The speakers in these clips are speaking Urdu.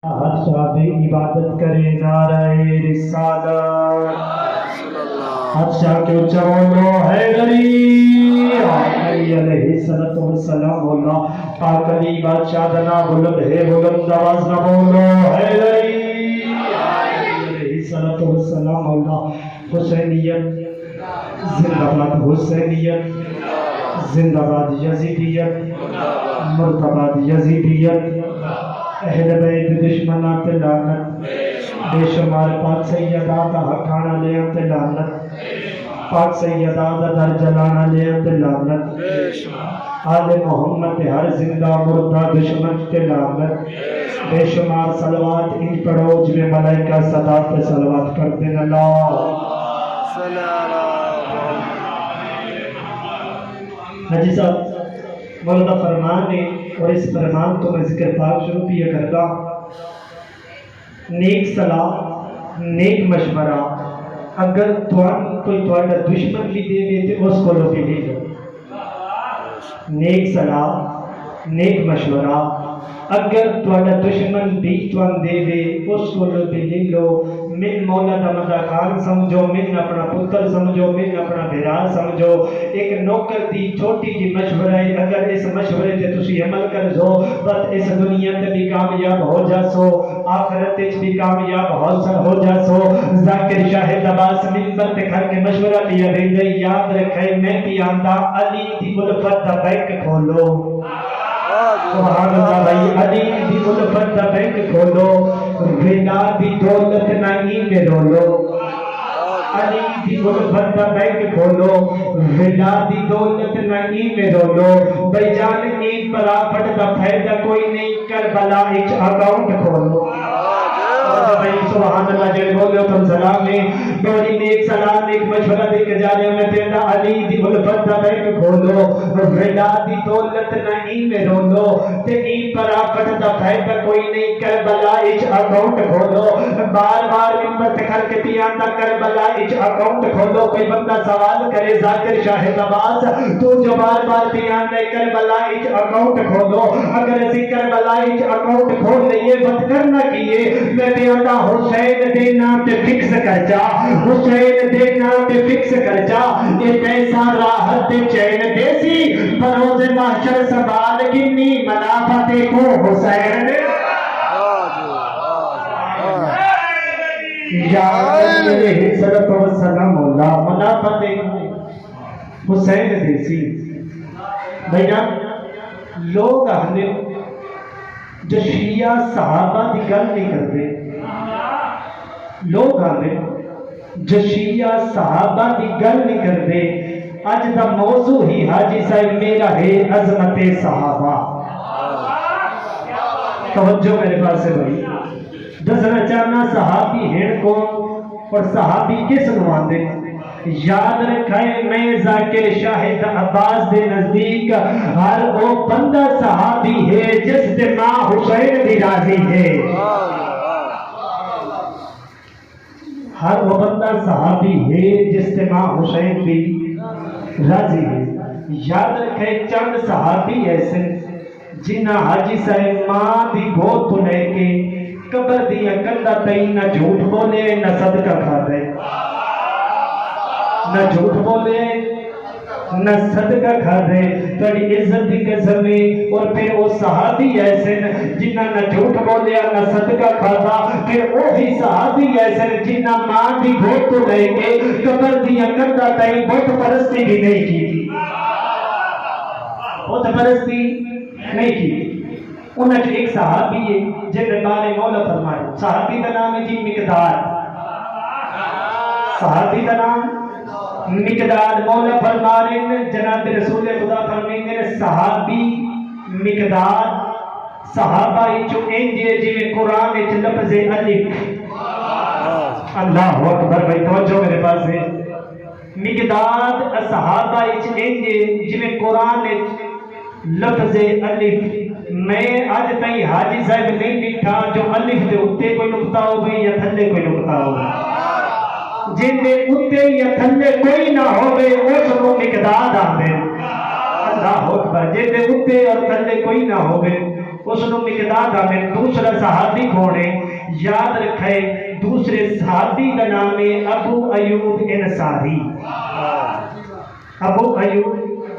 ہر شاد عبادت کرے نعرہ رسالت ہر شاہ کے چولو ہے غری علی علیہ السلام اللہ پاک علی بادشاہ دنا بلند ہے بلند آواز نہ بولو ہے غری علیہ السلام اللہ حسینیت زندہ باد حسینیت زندہ باد یزیدیت مرتباد یزیدیت اہل بیت دشمنات لعنت بے شمار پاک سیدات حقانہ لیت لعنت پاک سیدات در جلانہ لیت لعنت آل محمد ہر زندہ مردہ دشمن تے لعنت بے شمار صلوات ان پڑھو جن ملائکہ صدا پہ صلوات کر دیں اللہ حجی صاحب مولانا فرمان ہے اور اس فرمان کو میں ذکر پاک شروع کیا کرتا نیک صلاح نیک مشورہ اگر کوئی تھوڑا دشمن بھی دے دے تو اس کو لو بھی لے لو نیک صلاح نیک مشورہ اگر تھوڑا دشمن بھی دے دے اس کو لو بھی لے لو من مولا دا مداخان سمجھو من اپنا پتر سمجھو من اپنا بھیران سمجھو ایک نوکر دی چھوٹی جی مشورہ ہے اگر اس مشورے تے تسی عمل کر جو بس اس دنیا تے بھی کامیاب ہو جاسو آخرت تے بھی کامیاب ہو جاسو ذاکر شاہد عباس منبر تے کھڑ کے مشورہ دیا دے دے یاد رکھے میں بھی آندا علی دی الفت دا بینک کھولو سبحان اللہ بھائی علی دی الفت دا بینک کھولو ویلا دی دولت نہیں میں رولو علی دی الفت دا بینک کھولو ویلا دی دولت نہیں میں رولو بھائی جان ایک پرافٹ دا فائدہ کوئی نہیں کربلا ایک اکاؤنٹ کھولو بھائی سبحان اللہ جل بولو تم سلام میں بڑی نیک سلام ایک مشورہ دے کے جا رہے میں تیرا علی دی الفت دا بینک کھولو ویلا دی دولت نہیں میں رولو تے این پرافٹ دا فائدہ کوئی نہیں کربلا ایک اکاؤنٹ کھولو بار بار منبر تے کھڑ کے پیاندا کربلا ایک اکاؤنٹ کھولو کوئی بندہ سوال کرے ذاکر شاہد عباس تو جو بار بار پیاندا کربلا ایک اکاؤنٹ کھولو اگر اسی کربلا ایک اکاؤنٹ کھول لئے بد کرنا کیے میں پیاندا حسین دے نام تے فکس کر جا حسین دے نام تے فکس کر جا یہ پیسہ راحت تے چین دیسی بروز محشر سنبھال کنی منافع دیکھو حسین دے یا علیہ السلام اللہ منافع دیکھو حسین دیسی بھئینا لوگ آنے جو شیعہ صحابہ دی گل نہیں کرتے لوگ آنے جو شیعہ صحابہ دی گل نہیں کرتے آج دا موضوع ہی حاجی صاحب میرا ہے عظمت صحابہ توجہ میرے پاس ہے بھائی دسنا چاہنا صحابی ہیں کون اور صحابی کس نواندے یاد رکھائے میں ذاکر شاہد عباس دے نزدیک ہر وہ بندہ صحابی ہے جس دے ماں حسین بھی راضی ہے ہر وہ بندہ صحابی ہے جس دے ماں حسین بھی راضی ہے یاد رکھے چند صحابی ایسے جنہ حاجی صاحب ماں دی گود تو لے کے قبر دیا کندہ تئی نہ جھوٹ بولے نہ صدقہ کھا دے نہ جھوٹ بولے نہ صدقہ کھا دے تڑی عزت دی قسمے اور پھر وہ صحابی ایسے جنہ نہ جھوٹ بولے نہ صدقہ کھا دا پھر وہی صحابی ایسے جنہ ماں دی گود تو لے کے قبر دیا کندہ تئی بت پرستی بھی نہیں کی بت پرستی نہیں کی انہیں جو ایک صحابی ہے جن بارے مولا فرمائے صحابی کا نام ہے جی مقداد صحابی کا نام مقداد مولا فرمائے جناب رسول خدا فرمائے صحابی مقداد صحابہ جو انجے جویں قرآن وچ لفظ الف اللہ اکبر بھائی توجہ میرے پاس ہے مقداد صحابہ انجے جویں قرآن وچ لفظ الف میں آج تئی حاجی صاحب نہیں لکھا جو الف دے اتے کوئی نقطہ ہو گئی یا تھلے کوئی نقطہ ہو گئی جن دے اتے یا تھلے کوئی نہ ہو گئے اس کو مقداد آتے اللہ اکبر جن دے اتے اور تھلے کوئی نہ ہو گئے اس کو مقداد میں دوسرا صحابی کھوڑے یاد رکھے دوسرے صحابی کا نام ہے ابو ایوب انصاری ابو ایوب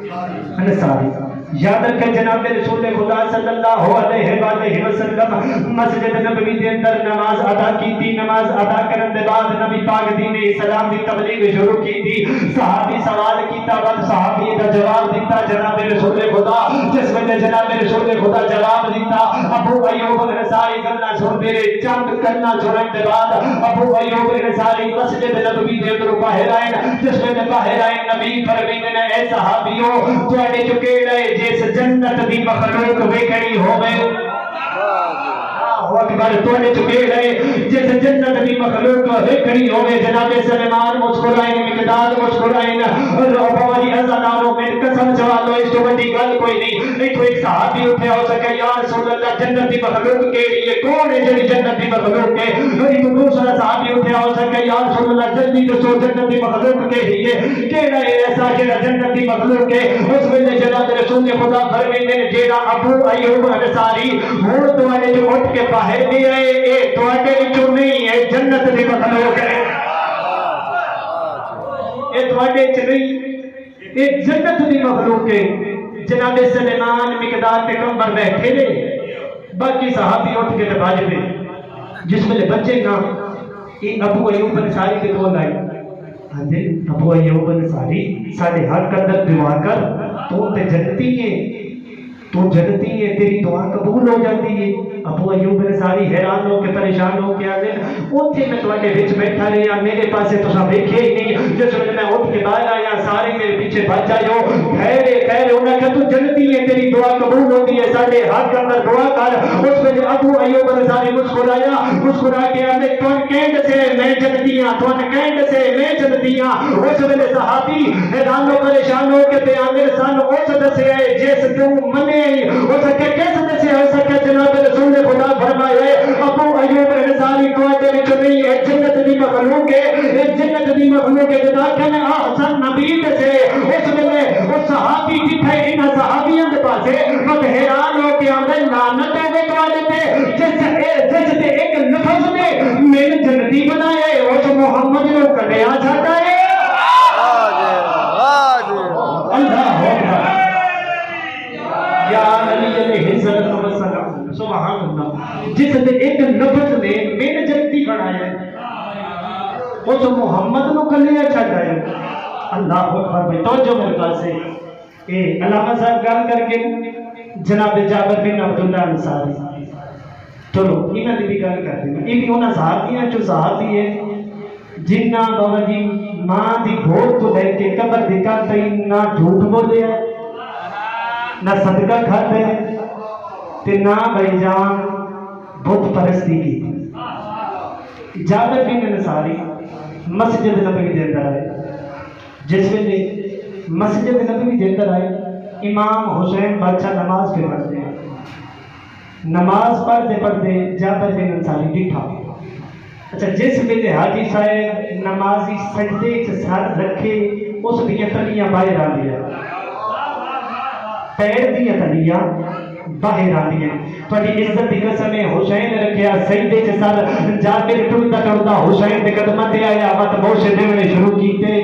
انصاری یاد رکھے جناب رسول خدا صلی اللہ علیہ وآلہ وسلم مسجد نبوی دے اندر نماز ادا کی تھی نماز ادا کرنے دے بعد نبی پاک دین اسلام دی تبلیغ شروع کی تھی صحابی سوال کیتا بعد صحابی دا جواب دیتا جناب رسول خدا جس وجہ جناب رسول خدا جواب دیتا ابو ایوب انصاری کرنا چھوڑ دے چند کرنا چھوڑنے دے بعد ابو ایوب انصاری مسجد نبوی دے اندر باہر آئے جس وجہ باہر آئے نبی فرمیندے نے اے صحابیوں تواڈے چکے رہے جس جنت دی مخلوق ویکھنی ہوے اکبر توڑے چکے رہے جس جنت دی مخلوق ویکھنی ہوے جناب سلیمان مسکرائیں مقداد مسکرائیں اور ابو حسنانو میں قسم چوالو اس تو بڑی گل کوئی نہیں ایک ایک صحابی اٹھے ہو سکے یا رسول اللہ جنت دی مخلوق کے لیے کون ہے جڑی جنت دی مخلوق ہے ایک دوسرا صحابی اٹھے ہو سکے یا رسول اللہ جلدی دسو جنت دی مخلوق کے لیے کیڑا ہے ایسا جڑا جنت دی مخلوق ہے اس ویلے جناب رسول خدا فرمیندے نے جیڑا ابو ایوب انصاری ہن تواڈے جو اٹھ کے باہر دی آئے اے تواڈے وچوں نہیں ہے جنت دی مخلوق ہے اے تواڈے وچ نہیں اے جنت دی مخلوق ہے جناب سلیمان مقداد پیغمبر بیٹھے نے باقی صحابی اٹھ کے بھاج پے جس میں بچے نا یہ ابو ایوب انصاری کے کول آئے ہاں جی ابو ایوب انصاری ساڈے حق اندر دعا کر تو تے جنتی ہے تو جنتی ہے تیری دعا قبول ہو جاتی ہے ابو ایوب انصاری حیران ہو کے پریشان ہو کے آدھے اوتھے میں تواڈے وچ بیٹھا رہیا میرے پاسے تساں ویکھے ہی نہیں جس وقت میں اٹھ کے باہر آیا سارے میرے پیچھے بھج جاؤ خیر انہاں کہ تو جنتی ہے تیری دعا قبول ہوتی ہے ساڈے ہاتھ اندر دعا کر اس وقت ابو ایوب انصاری مسکرا کے آدھے تون کینڈ سے میں جنتی ہاں تون کینڈ سے میں جنتی ہاں اس ویلے صحابی حیران ہو پریشان ہو کے پیغمبر سان اس دسے جس تو منے اس کے کیسے دسے اس کے جناب رسول خدا فرمائے ابو ایوب انصاری تواڈے وچ نہیں ہے جنت دی مخلوق ہے جنت دی مخلوق ہے جدا کہ احسن نبی سے اس ویلے اس صحابی جتھے ان صحابیاں دے پاسے مت حیران ہو کے آندے لعنت ہے تواڈے تے جس تے ایک لفظ نے میں جنتی بنایا ہے اس محمد نو کڈیا چھڈا ہے اللہ اکبر یا علی علیہ السلام سبحان اللہ جس نے ایک لفظ نے میں جنتی بنایا ہے اس محمد نو کلیا چھڈ آیا اللہ اکبر بھائی توجہ میرے پاس ہے اے علامہ صاحب گل کر کے جناب جابر بن عبداللہ انصاری چلو انہاں دی بھی گل کر دیں یہ بھی انہاں صحابیاں چوں صحابی ہے جنہاں بابا جی ماں دی گھوڑ تو لے کے قبر دی کر تئیں نہ جھوٹ بولے نہ صدقہ کھاتے تے نہ بھائی جان بت پرستی کی جابر بن انصاری مسجد نبوی دے اندر آئے جس ویلے مسجد نبوی دے اندر آئے امام حسین بادشاہ نماز پہ پڑھتے ہیں نماز پڑھتے جابر بن انصاری بیٹھا اچھا جس ویلے حاجی صاحب نمازی سجدے چ سر رکھے اس دیاں تلیاں باہر آ گیا پیر دیاں تلیاں باہر آ گیا تھوڑی عزت کی قسم حسین رکھیا سجدے چ سر جابر ٹرتا حسین دے قدماں تے آیا مت بوشے دینے شروع کیتے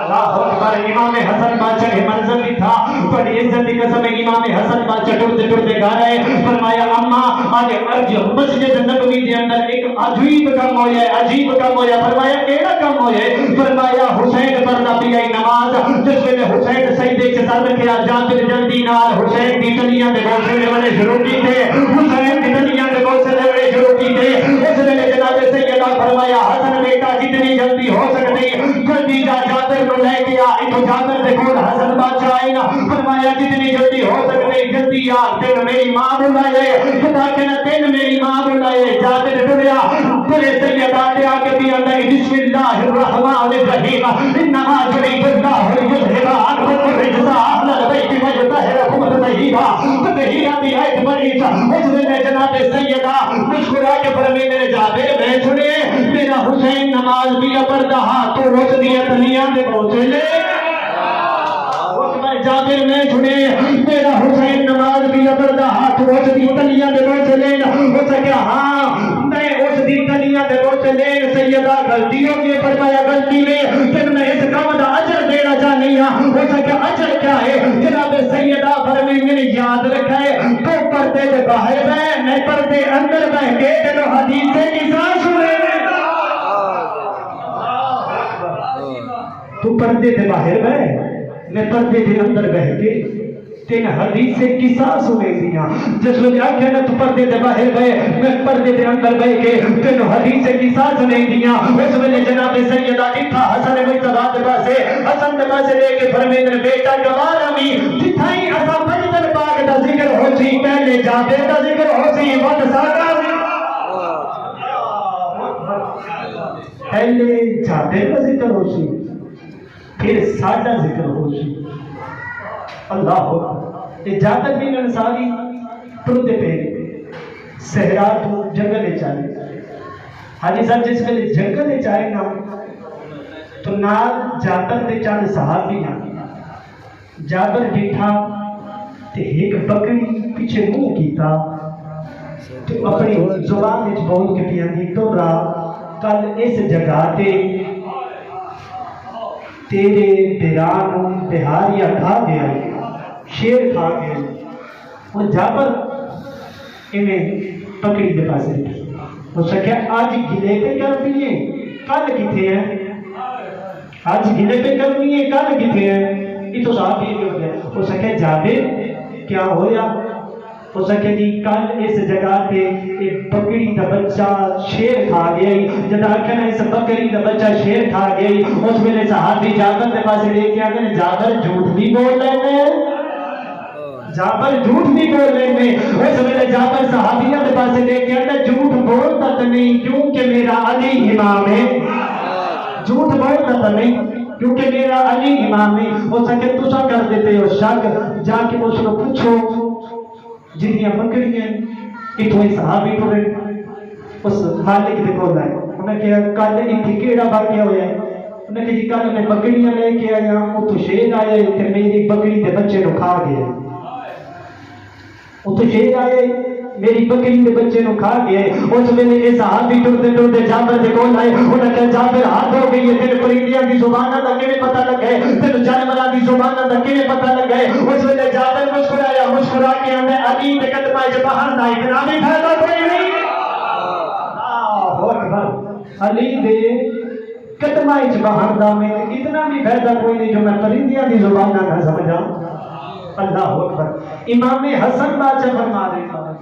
اللہ اکبر امام حسن بادشاہ کے منظر بھی تھا بڑی عزت کی قسم امام حسن بادشاہ ٹرتے گا رہے فرمایا اما آج ارج مسجد نبوی کے اندر ایک عجیب کام ہویا فرمایا کیڑا کام ہویا فرمایا حسین پڑھتا پیا نماز جس ویلے حسین سجدے چ سر رکھیا جابر جلدی نال حسین دی تلیاں دے گوشے لینے شروع کیتے حسین دی تلیاں دے گوشے لینے شروع کیتے اس ویلے جناب سیدہ فرمایا حسن بیٹا جتنی جلدی ہو سکتی جلدی جا جابر کو لے گیا ایک جابر دے کول حسن بادشاہ آئے نا فرمایا جتنی جلدی ہو سکتی جلدی آ تین میری ماں بلائے خدا کہنا تین میری ماں بلائے جابر ڈریا تیرے سیدہ دے آ کے بھی آتا ہے بسم اللہ الرحمن الرحیم انما جرید اللہ یذہب عنکم الرجس اہل البیت ویطہرکم تطہیرا تطہیرا دی ایت بڑی اس نے جناب سیدہ مسکرا کے فرمایا میرے جابر میں سنے میرا حسین نماز بھی پڑھتا ہاں تو روز دیا تلیاں دے پہنچے لے جابر میں چھڑے میرا حسین نماز بھی ابردا ہاتھ اس دی تلیاں دے بوچھ لین ہو سکیا ہاں میں اس دی تلیاں دے بوچھ لین سیدہ غلطی ہو گئی فرمایا غلطی میں پھر میں اس کام دا اجر دینا چاہنی ہوں ہو سکیا اجر کیا ہے جناب سیدہ فرمی میں نے یاد رکھا ہے تو پردے دے باہر بہ نہیں پردے اندر بہ کے تینو حدیث کی سان سنے تو پردے دے باہر بہ میں پردے دے اندر بہ کے تین حدیث سے قصہ سنے دیا جس میں آکھے نا تو پردے دے باہر بہ میں پردے دے اندر بہ کے تین حدیث سے قصہ سنے دیا اس میں جناب سیدہ اتھا حسن مجتبہ دے پاسے حسن دے پاسے لے کے فرمے میرے بیٹا گوارا بھی جتھائی اسا مجدر پاک دا ذکر ہو سی پہلے جابر دا ذکر ہو سی ود ساکا پہلے جابر دا ذکر ہو سی پھر ساڈا ذکر ہو سی اللہ یہ جابر بن انصاری ٹرتے پہ صحرا تو جنگل چاہے حاجی صاحب جس میں جنگل چاہے نا تو نال جابر دے چاند صحابی نا جابر بیٹھا تے ایک بکری پیچھے منہ کیتا تو اپنی زبان وچ بول کے پیاندی تو را کل اس جگہ تے تیرے دیران بہاریا کھا گیا شیر کھا گیا اور جابر انہیں پکڑی دے پاسے وہ سکیا آج گلے پہ کرنی ہے کل کتے ہیں آج گلے پہ کرنی ہے کل کتے ہیں یہ تو صاحب یہ ہو گیا وہ سکیا جابر کیا ہویا وہ سکیا جی کل اس جگہ تے ایک بکری دا بچہ شیر کھا گئی جب آکھنا اس بکری دا بچہ شیر کھا گئی اس میں صحابی جابر دے پاسے لے کے آگے جابر جھوٹ بھی بول لینے جابر جھوٹ بھی بول لینے اس میں جابر صحابیہ دے پاسے لے کے آگے جھوٹ بولتا تو نہیں کیونکہ میرا علی امام ہے جھوٹ بولتا تو نہیں کیونکہ میرا علی امام ہے وہ سکے تو سا کر دیتے ہو شک جا کے اس کو پوچھو جنیاں بکری ہیں اتو ہی صحابی ٹھوڑے اس مالک دے کو لائے انہیں کہا کل اتھی کیڑا باقیہ ہویا ہے انہیں کہا جی کل میں بکریاں لے کے آیا وہ تو شیر آئے کہ میری بکری دے بچے نو کھا گئے وہ تو شیر آئے میری بکری دے بچے نو کھا گئے اس میں نے صحابی ٹوڑتے جابر دے کو لائے انہیں کہا جابر ہاتھ ہو گئی ہے تیرے پرندیاں کی زبانہ دا کیویں پتہ لگ گئے تیرے جانوراں دی زبانہ دا کیویں پتہ لگ گئے اس میں جابر مسکرایا مسکرا کے ہمیں علی دے قدمہ وچ باہر دا اتنا بھی فائدہ کوئی نہیں اکبر علی دے قدمہ وچ باہر دا میں اتنا بھی فائدہ کوئی نہیں جو میں پرندیاں دی زبانہ نہ سمجھاں اللہ اکبر امام حسن بادشاہ فرما رہے تھا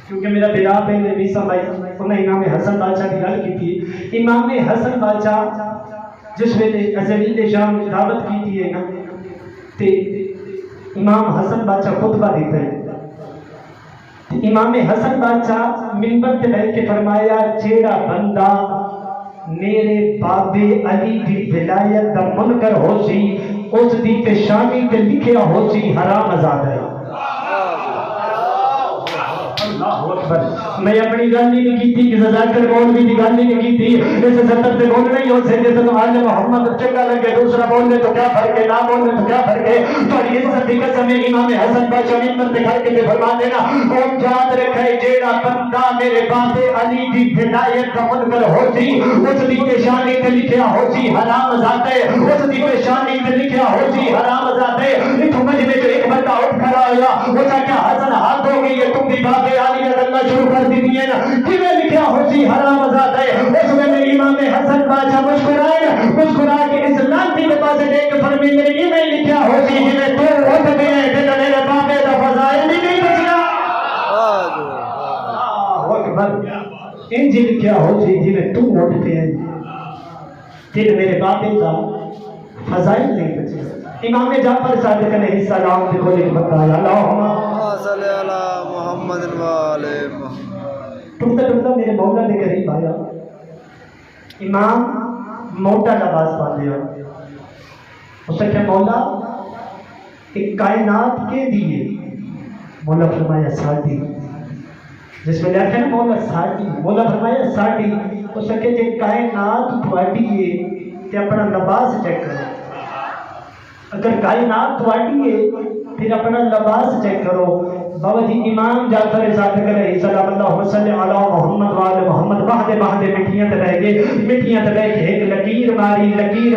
کیونکہ میرا بلا پہ نے بھی سمجھ انہیں امام حسن بادشاہ کی گل کی تھی امام حسن بادشاہ جس میں عزیز شام دعوت کی تھی ہے نا تے امام حسن بادشاہ خطبہ دیتا ہے امام حسن بادشاہ منبر تے بیٹھ کے فرمایا جیڑا بندہ میرے بابے علی دی ولایت دا منکر ہو سی اس دی پیشانی تے لکھیا ہو سی حرام آزاد ہے میں اپنی گل نہیں کی تھی کہ ذاکر مولوی کی گل نہیں کی تھی اس سطر سے بول نہیں ہو سکتے تو آج محمد چنگا لگے دوسرا بولنے تو کیا فرق ہے نہ بولنے تو کیا فرق ہے تو یہ عزت قسم امام حسن بادشاہ منبر پہ کھڑ کے فرما دینا قوم یاد رکھے جیڑا بندہ میرے باپ علی دی ہدایت کا منکر ہو سی اس دی پیشانی تے لکھیا ہو سی حرام ذات ہے اس دی پیشانی تے لکھیا ہو سی حرام ذات ہے اتھوں مجھ میں جو ایک بندہ اٹھ کھڑا ہوا وہ کہا حسن ہاتھ ہو گئی ہے تم بھی باپ علی اللہ شروع کر دی دیئے نا کیویں لکھیا ہو سی حرام آزاد ہے اس میں امام حسن بادشاہ مسکرا کے اس لانتی کے پاس دیکھ کے فرمی میرے ایویں لکھیا ہو سی جویں تو اٹھ گئے تے میرے باپے دا فضائل بھی نہیں بچیا اللہ اکبر انج لکھیا ہو سی جویں تو اٹھ گئے تے میرے باپے دا فضائل نہیں بچیا امام جعفر صادق علیہ السلام دیکھو لکھ بتایا اللہم صلی علی محمد والے ٹوٹا ٹوٹا میرے مولا دے قریب آیا امام موٹا لباس پا دیا اس سے کیا مولا ایک کائنات کے دیئے مولا فرمایا ساڑھی جس میں لکھا ہے مولا ساڑھی مولا فرمایا ساڑھی اس سے کہ کائنات بھاڑی ہے کہ اپنا لباس چیک کرے اگر کائنات تھوڑی ہے پھر اپنا لباس چیک کرو. بابا جی امام جعفر صادق علیہ السلام اللہ صلی علی محمد وآل محمد بہتے بہتے مٹیاں تے رہ گئے. مٹیاں تے رہ کے ایک لکیر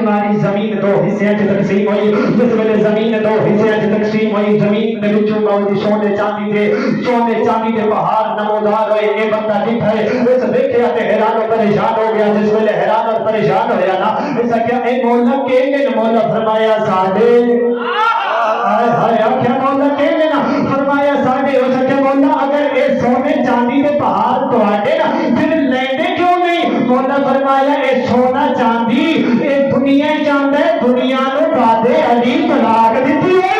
ماری زمین دو حصے وچ تقسیم ہوئی. جس ویلے زمین دو حصے وچ تقسیم ہوئی زمین دے وچوں موجود سونے چاندی دے پہاڑ نمودار ہوئے. اے بندہ کتھا ہے اس دیکھیا تے حیران و پریشان ہو گیا. جس ویلے حیران اور پریشان ہویا نا اس کیا اے مولا کہنے مولا فرمایا ساڈے کیا مولا کہنے نا فرمایا ساڈے. اس کیا مولا اگر اے سونے چاندی دے پہاڑ تواڈے نا پھر لیندے کیوں نہیں؟ مولا فرمایا اے سونا چاندی اے دنیا چاہندا ہے دنیا نو دادے علی طلاق دتی ہے.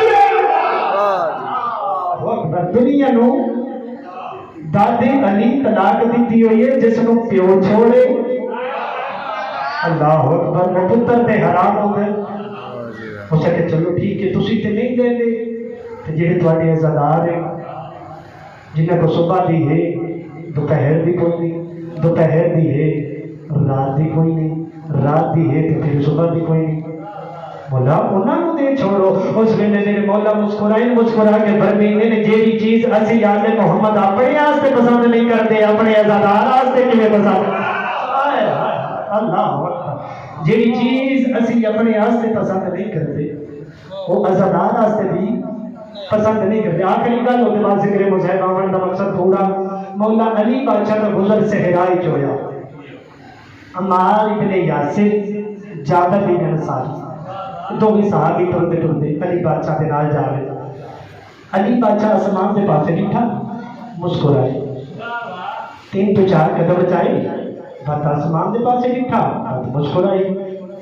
دنیا نو دادے علی طلاق دیتی ہوئی ہے جس نو پیو چھوڑے. اللہ اکبر وہ پتر تے حرام ہو گئے. اس کہ چلو ٹھیک ہے تسی تے نہیں دے دے تے جڑے تواڈے عزادار ہیں جنہیں کو صبح دی ہے دوپہر دی کوئی نہیں, دوپہر دی ہے رات دی کوئی نہیں, رات دی ہے تو پھر صبح دی کوئی نہیں. مولا انہاں نوں دے چھوڑو. اس ویلے میرے مولا مسکرا کے فرمیندے نے جیڑی چیز اسی آل محمد اپنے واسطے پسند نہیں کرتے اپنے عزادار واسطے کیویں پسند. اللہ اکبر جیڑی چیز اسی اپنے واسطے پسند نہیں کرتے وہ عزادار واسطے بھی پسند نہیں کرتے. آخری گل ہوتے بعد ذکر مصعب آمن کا مقصد پورا. مولا علی بادشاہ کا گزر صحرا وچ ہویا. عمار ابن یاسر جابر بن انصاری دو بھی صحابی ٹرتے علی بادشاہ کے نال جا رہے. علی بادشاہ آسمان کے پاسے ڈٹھا مسکرائے 3 تو 4 قدم چاہے بات آسمان کے پاسے ڈٹھا بات مسکرائے.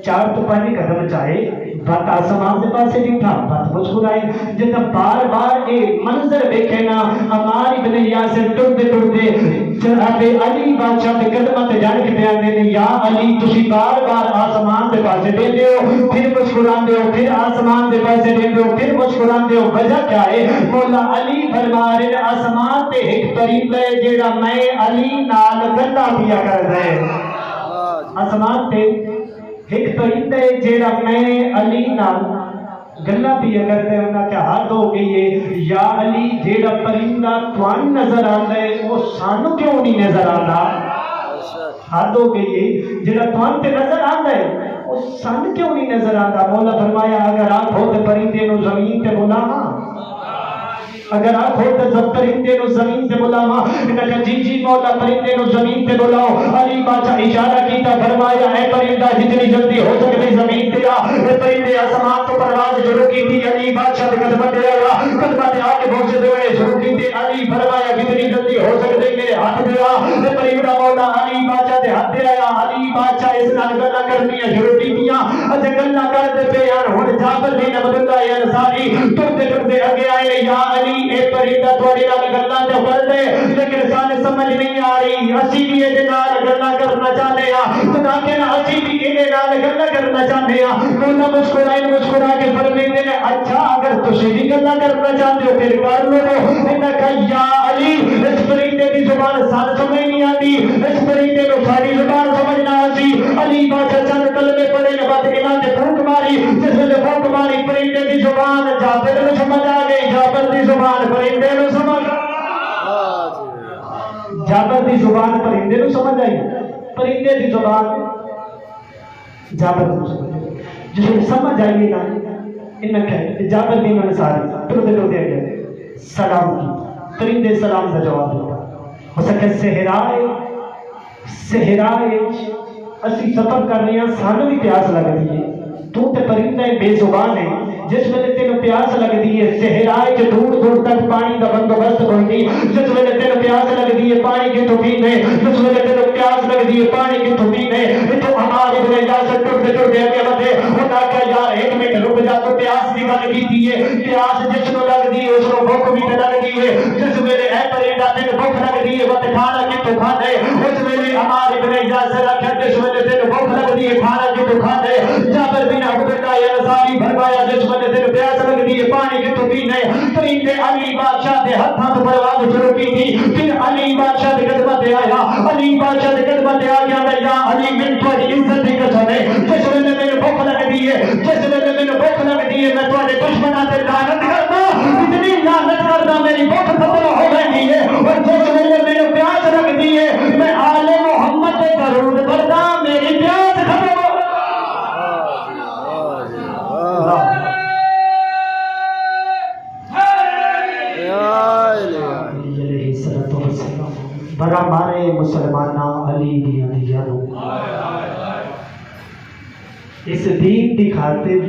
4 تو 5 قدم چاہے بات آسمان کے پاسے ڈٹھا بات مسکرائے. جب بار بار یہ منظر دیکھے نا عمار ابن یاسر ٹرتے جناب علی بادشاہ کے قدموں تے جان کے آندے نے یا علی تسی بار بار آسمان کے پاسے دیندے ہو پھر مسکراندے ہو پھر آسمان کے پاسے دیندے ہو پھر مسکراندے ہو وجہ کیا ہے؟ مولا علی فرما رہے نے آسمان تے ایک پرندہ ہے جیڑا میں علی نال گلا پیا کردا ہے. آسمان تے ایک پرندہ ہے جیڑا میں علی نال گلا پیا کرتے ہیں. انہاں کیا حد ہو گئی ہے یا علی جیڑا پرندہ توان نظر آتا ہے وہ سانو کیوں نہیں نظر آتا؟ حد ہو گئی ہے جیڑا توان تے نظر آتا ہے وہ سان کیوں نہیں نظر آتا؟ مولا فرمایا اگر آپ ہو تو پرندے نو زمین تے بلاوا, اگر آپ ہو تو سب پرندے نو زمین سے بلاوا. انہاں کہا جی مولا پرندے نو زمین سے بلاؤ. علی بادشاہ اشارہ کیتا فرمایا اے پرندہ جتنی جلدی ہو سکے زمین پہ آ. اے پرندے آسمان تو پرواز شروع کی تھی. علی بادشاہ کے قدموں پہ آیا, قدموں پہ آ کے پہنچتے ہوئے شروع کی تھی. علی فرمایا جتنی جلدی ہو سکے میرے ہاتھ پہ آ. اے پرندہ مولا علی بادشاہ کے ہاتھ پہ آیا. علی بادشاہ اس نال گلا کرنی شروع کی تھی. اچھا گلا کرتے پہ یار ہن جابر بن عبداللہ انصاری ٹرتے اگے آئے. یا علی اے پرندہ تھوڑی نال گلا تے کر دے لیکن سانے سمجھ نہیں آ رہی. اسی بھی اے نال گلا کرنا چاہتے ہیں تو تاکہ نہ اسی بھی اے نال گلا کرنا چاہتے ہیں. مولا مسکرا کے فرمیندے نے اچھا اگر تسی بھی گلا کرنا چاہتے ہو پھر کر لو. انہاں کہا یا علی اس پرندے دی زبان سان سمجھ نہیں آتی, اس پرندے کو ساری زبان سمجھنا آتی. علی بادشاہ چند کلمے پڑھے کے بعد امام نے پھونک ماری. جس نے پھونک ماری پرندے دی زبان جابر کو سمجھ آ گئی. جابر دی زبان پرندے کو سمجھ جابر دی زبان پرندے کو سمجھ آئی. پرندے دی زبان جابر کو سمجھ آئی. جس نے سمجھ آئی نا انہاں کہا جابر بن انصاری ٹرتے گئے سلام کی. پرندے سلام کا جواب دیتا. ہو سکے صحرائے اسی سفر کر رہے ہیں سانو بھی پیاس لگتی ہے. تو تے پرندہ بے زبان ہے. جس ویلے تینوں پیاس لگتی ہے صحرائے چ دور تک پانی کا بندوبست کوئی نہیں. جس ویلے تینوں پیاس لگتی ہے پانی کتھوں پینے, جس ویلے تینوں پیاس لگتی ہے پانی کتھوں پینے. اتوں ہمارے ابن یاسر ٹرتے اگے بڑھے. انہاں کہا یار ایک منٹ رک جا, تو پیاس کی گل کیتی ہے. پیاس جس کو لگتی ہے اس کو بھوک بھی تے لگتی ہے. جس ویلے اے پرندہ تینوں بھوک لگتی ہے وقت کھانا کتھوں کھاندے. اس ویلے ہمارے ابن یاسر آکھیا جس ویلے تینوں بھوک لگتی ہے کھانا کتھوں کھاندے. جابر بن عبداللہ انصاری فرمایا جس ویلے تینوں پیاس لگتی ہے پانی کتھوں پینے. پرندے علی بادشاہ دے ہتھاں تو پرواز شروع کی تھی. پھر علی بادشاہ دے قدموں تے آیا. علی بادشاہ دے قدموں تے آ گیا یا علی من تھوڑی عزت دی قسم ہے. جس ویلے مینوں بھوک لگتی ہے, جس ویلے مینوں بھوک لگتی ہے میں مر مارے مسلمانہ علی دیا دیا نو اس دین دی خاطر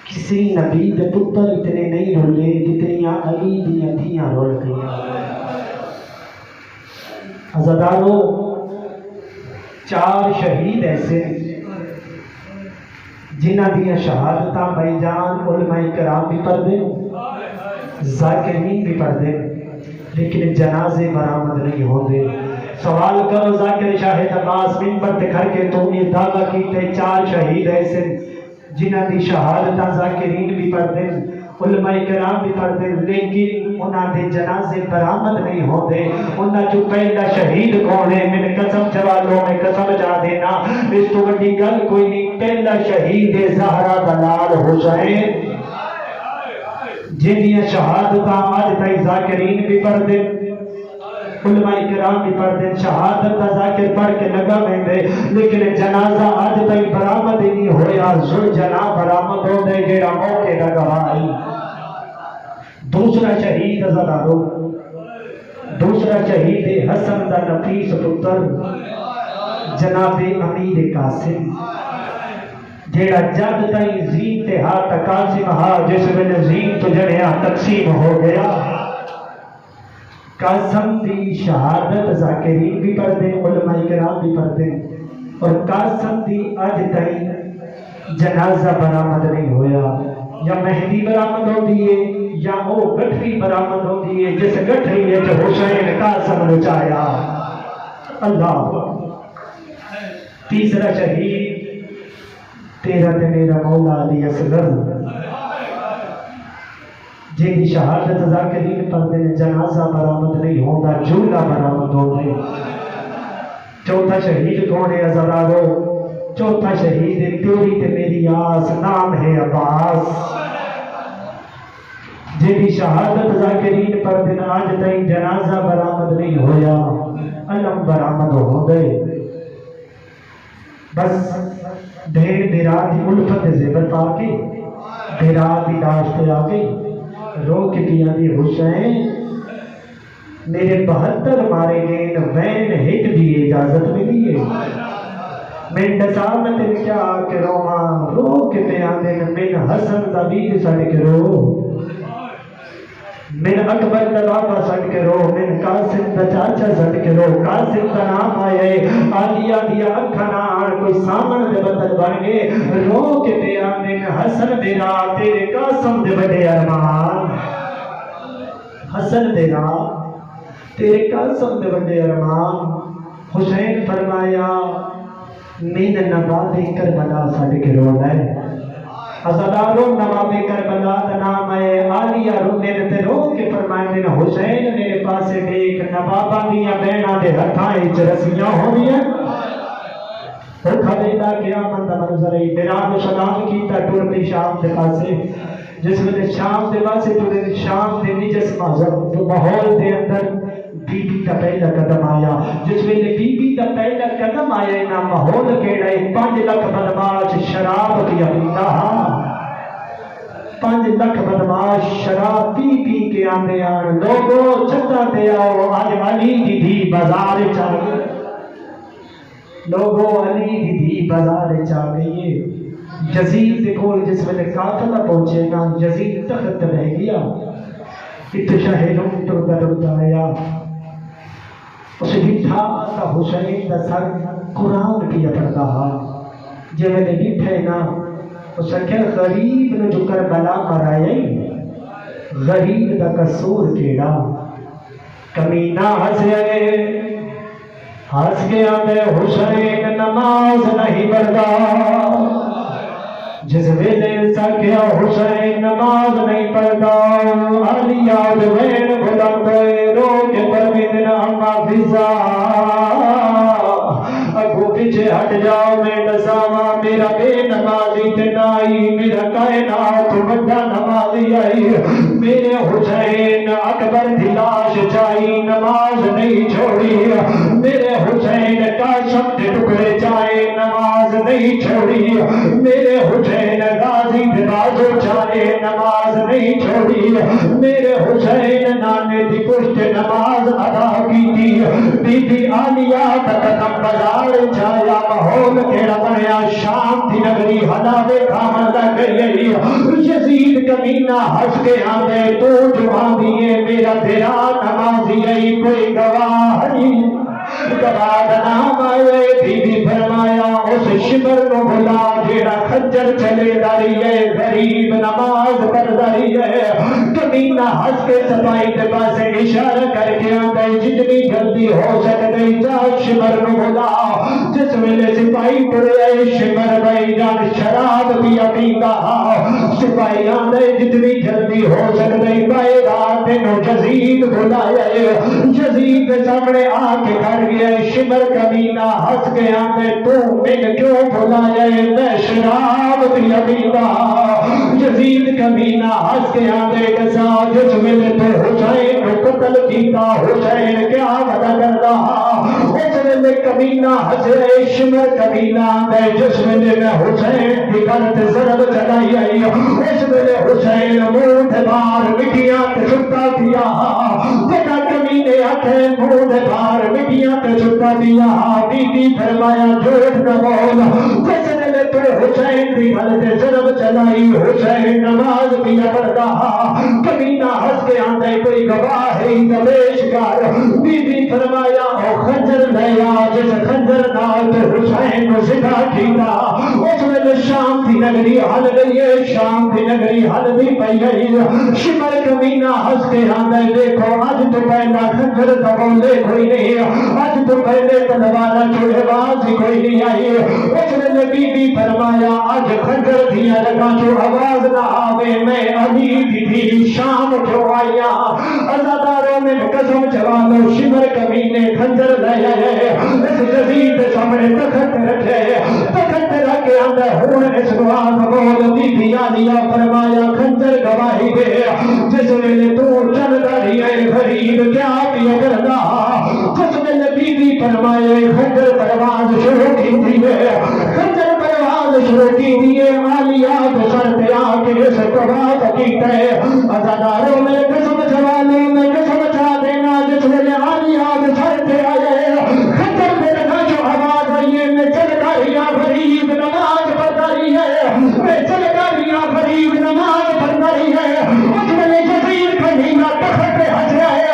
کسی نبی دے پتر اتنے نہیں رولے جتنی علی دیا دیا رول گئی عزادارو 4 شہید ایسے جنہ دیا شہادتاں بھائی جان علماء کرام بھی پڑھ دیں ذاکرین بھی پڑھ دیں لیکن جنازے برآمد نہیں ہوتے سوال کرو ذاکر شاہد عباس منبر تے کھڑ کے تو یہ دعویٰ کیتے 4 شہید ایسے جنہ دی شہادتاں ذاکرین بھی پڑھ دیں علماء کرام بھی پڑھ دیں لیکن انہاں دے جنازے برآمد نہیں ہوتے انہاں جو پہلا شہید کون ہے میں قسم چوالوں میں قسم جا دینا اس تو بڑی گل کوئی نہیں پہلا شہید زہرا دلال حسین جنہی شہادتاں آج تائی ذاکرین بھی پڑھ دیں علماء کرام بھی پڑھ دیں شہادت دا ذاکر پڑھ کے لگا میں دے لیکن جنازہ آج تائی برآمد نہیں ہویا زل جنا برآمد ہو دے جیڑا موقع دا گواہی دوسرا شہید عزادارو دوسرا شہید حسن دا نفیس پتر جناب امیر قاسم جیڑا جد تائی زین تے ہاتھ قاسم ہا جس میں زین تو جڑیا تقسیم ہو گیا قاسم دی شہادت ذاکرین بھی پڑھ دیں علماء کرام بھی پڑھ دیں اور قاسم دی آج تائیں جنازہ برآمد نہیں ہویا یا مہدی برآمد ہو دیئے یا وہ گٹھری برآمد ہو دیئے جس گٹھری ہے جو حسین قاسم نچایا اللہ تیسرا شہید تیرا تے میرا مولا علی اصغر جن شہادت ذاکرین پڑھ دیں جنازہ برآمد نہیں ہوتا جھولا برآمد ہوتے چوتھا شہید کون ہے عزادارو چوتھا شہید تیری تے میری آس نام ہے عباس جن شہادت ذاکرین پڑھ دیں آج تائیں جنازہ برآمد نہیں ہویا علم برآمد ہو گئے بس ڈھیر بیرات کی الفت زیبر پا کے بیرات کی داشت آ گئی رو کے دیا دی حسین میرے 72 مارے گئے وین ہٹ دی اجازت ملی ہے میں ڈسامت کیا کہ رو کے پیانے من حسن دبیر سڑ کے رو من اکبر دا بابا سڑ کے رو من قاسم دا چاچا سڑ کے رو قاسم دا نام آئے آلیا دیا اکھنار کوئی سامن دے بدل بن گئے رو کے پیانے حسن میرا تیرے قاسم دے بڑے ارمان حسن میرا تیرے قاسم دے بڑے ارمان حسین فرمایا من نواب کربلا سڑ کے رو ہے عزادارو نواب کربلا دا نام ہے آلیا رونے تے رو کے فرمائے حسین میرے پاس ایک نوابہ دیا بہنا دے ہتھائیں رسیاں ہو دیا وہ کھلیدہ قیامت دا منظر ہے بیران سلام کی تا ٹور پہ شام دے پاسے جس میں شام دے پاسے ٹور شام دے نجس ماحول دے اندر بی بی دا پہلا قدم آیا جس میں بی بی دا پہلا قدم آیا نا ماحول کیڑا ہے 5 لاکھ بدماش شراب پیا پیتا 5 لاکھ بدماش شراب پی کے آنے آن لوگوں چھتا دے آؤ آج علی دی دی بازار چاہیے لوگوں علی دی دی بازار چاہیے یزید دیکھو جس میں قافلہ پہنچے گا یزید تخت رہ گیا اتشاہدوں تو درد آیا اسے بٹھا تا حسین دا سر قرآن کیا پڑھتا جب میں نے بٹھے نا اسے کہ غریب نے جو کربلا مرائے غریب دا قصور کیڑا کمینہ ہنس گیا میں حسین نماز نہیں پڑھتا جس ویلے سکیا حسین نماز نہیں پڑھتا علی یاد وین بلند رو کے پروین اما فضا اگو پیچھے ہٹ جاؤ میں ڈساوا میرا بے نمازی تنائی میرا کائنات بڑا نمازی آئی میرے حسین اکبر کی لاش چاہی نماز نہیں چھوڑی میرے حسین کا شب ٹکڑے چاہے نماز نہیں چھوڑی، میرے حسین غازی دے بازو چالے نماز نہیں چھوڑی، میرے حسین نانے دی پشت نماز ادا کی تھی، بی بی آلیہ کا قدم بازار چھایا، ماحول کیڑا بنیا، شام دی نگری ہلاوے کھامن لگ گئی، یزید کمینہ ہنس کے آندے تو جو آندیے میرا تیرا نمازی ہے کوئی گواہ نہیں، گواہ نام آئے بی بی فرمایا اس شمر کو بھلا جیڑا خنجر چلے داری ہے، غریب نماز پڑھ داری ہے، کمینہ ہنس کے صفائی کے پاس اشارہ کر کے آتا ہے جتنی جلدی ہو سکتے جا شمر کو بھلا، جس ویلے سپاہی پڑے شمر بھائی جان شراب پیا پیتا، سپاہی آندے جتنی جلدی ہو سکتے بھائی رات نو یزید بھلایا، یزید کے سامنے آ کے کر گیا، شمر کمینہ ہنس کے آندے تو میں کیوں بھلایا، میں شراب پیا پیتا، یزید کمینہ ہنس کے آندے کسا جس ویلے تو حسین کو قتل کیتا، حسین کیا وعدہ کرتا، اس ویلے کمینہ ہنسے، شمر کمینہ آندے جس ویلے میں حسین کی غلط ضرب چلائی آئی، اس ویلے حسین منہ دے باہر مٹیاں تے چھٹا دیا، جگہ کمینے آکھے منہ دے باہر مٹیاں تے چھٹا دیا، بی بی فرمایا جھوٹ نہ بول، جس ویلے تو حسین کی غلط ضرب چلائی، حسین نماز پیا پڑھتا، کمینہ ہنس کے آندے کوئی گواہ ہے تو پیش کر، بی بی فرمایا او خنجر لیا، جس خنجر نال تو حسین کو ذبح کیتا، اس ویلے شام کی نگری ہل گئی ہے، شام کی نگری ہل بھی پئی گئی، شمر کمینہ ہنس کے آندے دیکھو اج تو پہلا خنجر دبولے کوئی نہیں، اج تو پہلے تلوارا چوڑے بازی کوئی نہیں آئی، اس ویلے بی بی فرمایا اج خنجر دیا لگا جو آواز نہ آوے، میں علی دی شام جو آیا، عزاداروں میں قسم چوالو شمر کمینے خنجر لے آئے، اس یزید سامنے تخت رکھے، تخت رکھ کے آندے ہون اس دعا بول، بی بی آلیہ فرمایا خنجر گواہی دے، جس ویلے تو چل داری ہے غریب کیا پیا کردا، جس ویلے بی بی فرمائے خنجر پرواز شروع کی تھی ہے، خنجر پرواز شروع کی تھی ہے، آلیہ تو سر پہ آ کے اس پرواز کیتا ہے، عزاداروں میں قسم چوالوں میں قسم چاہ دینا، جس ویلے آلیہ تو سر پہ آئے، خنجر پہ لگا جو آواز آئیے، میں چل داریا غریب نماز پڑھ رہی ہے، میں چل داریا غریب نماز پڑھ رہی ہے، اس ویلے یزید کمینہ تخت پہ ہنس رہا ہے،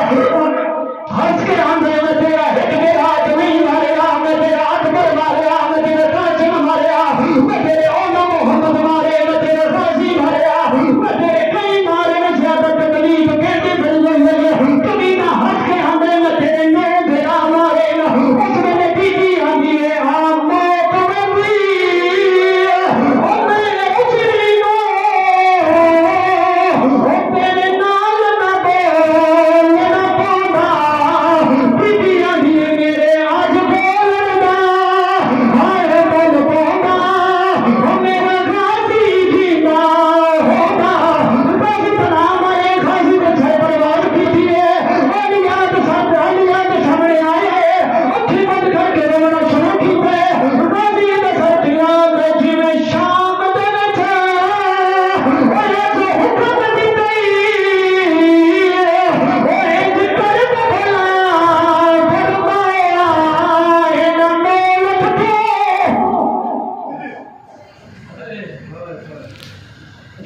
ہنس کے آندے میں تیرا ہٹ میرا آدمی ماریا، میں تیرا اکبر ماریا، میں تیرا قاسم ماریا، میں تیرے اولا محمد مارے، میں تیرا غازی ماریا، میں تیرے کئی مارے میں زیادہ تکلیف کہتے بن گئی ہے، کمینہ ہنس کے آندے میں تیرے نو بھیرا مارے، اس میں نے بی بی آندی ہے آم موت بندی، اور میرے اچھلی نو، اور تیرے نال نہ بول نہ پونا، بی بی آندی ہے میرے آج بولنا، ہائے بول پونا، اور میرا غازی جینا ہونا، غازی بنا مارے غازی کو چھے پرواز کی تھی ہے، آلیات سامنے آئے، اکھی بند کر کے رونا شروع کی ہے، غازی دسر قیام میں جی میں شام دینا تھا، اور ایک حکم دی گئی، اور ایک کرم بھلا فرمایا، ان مولت کو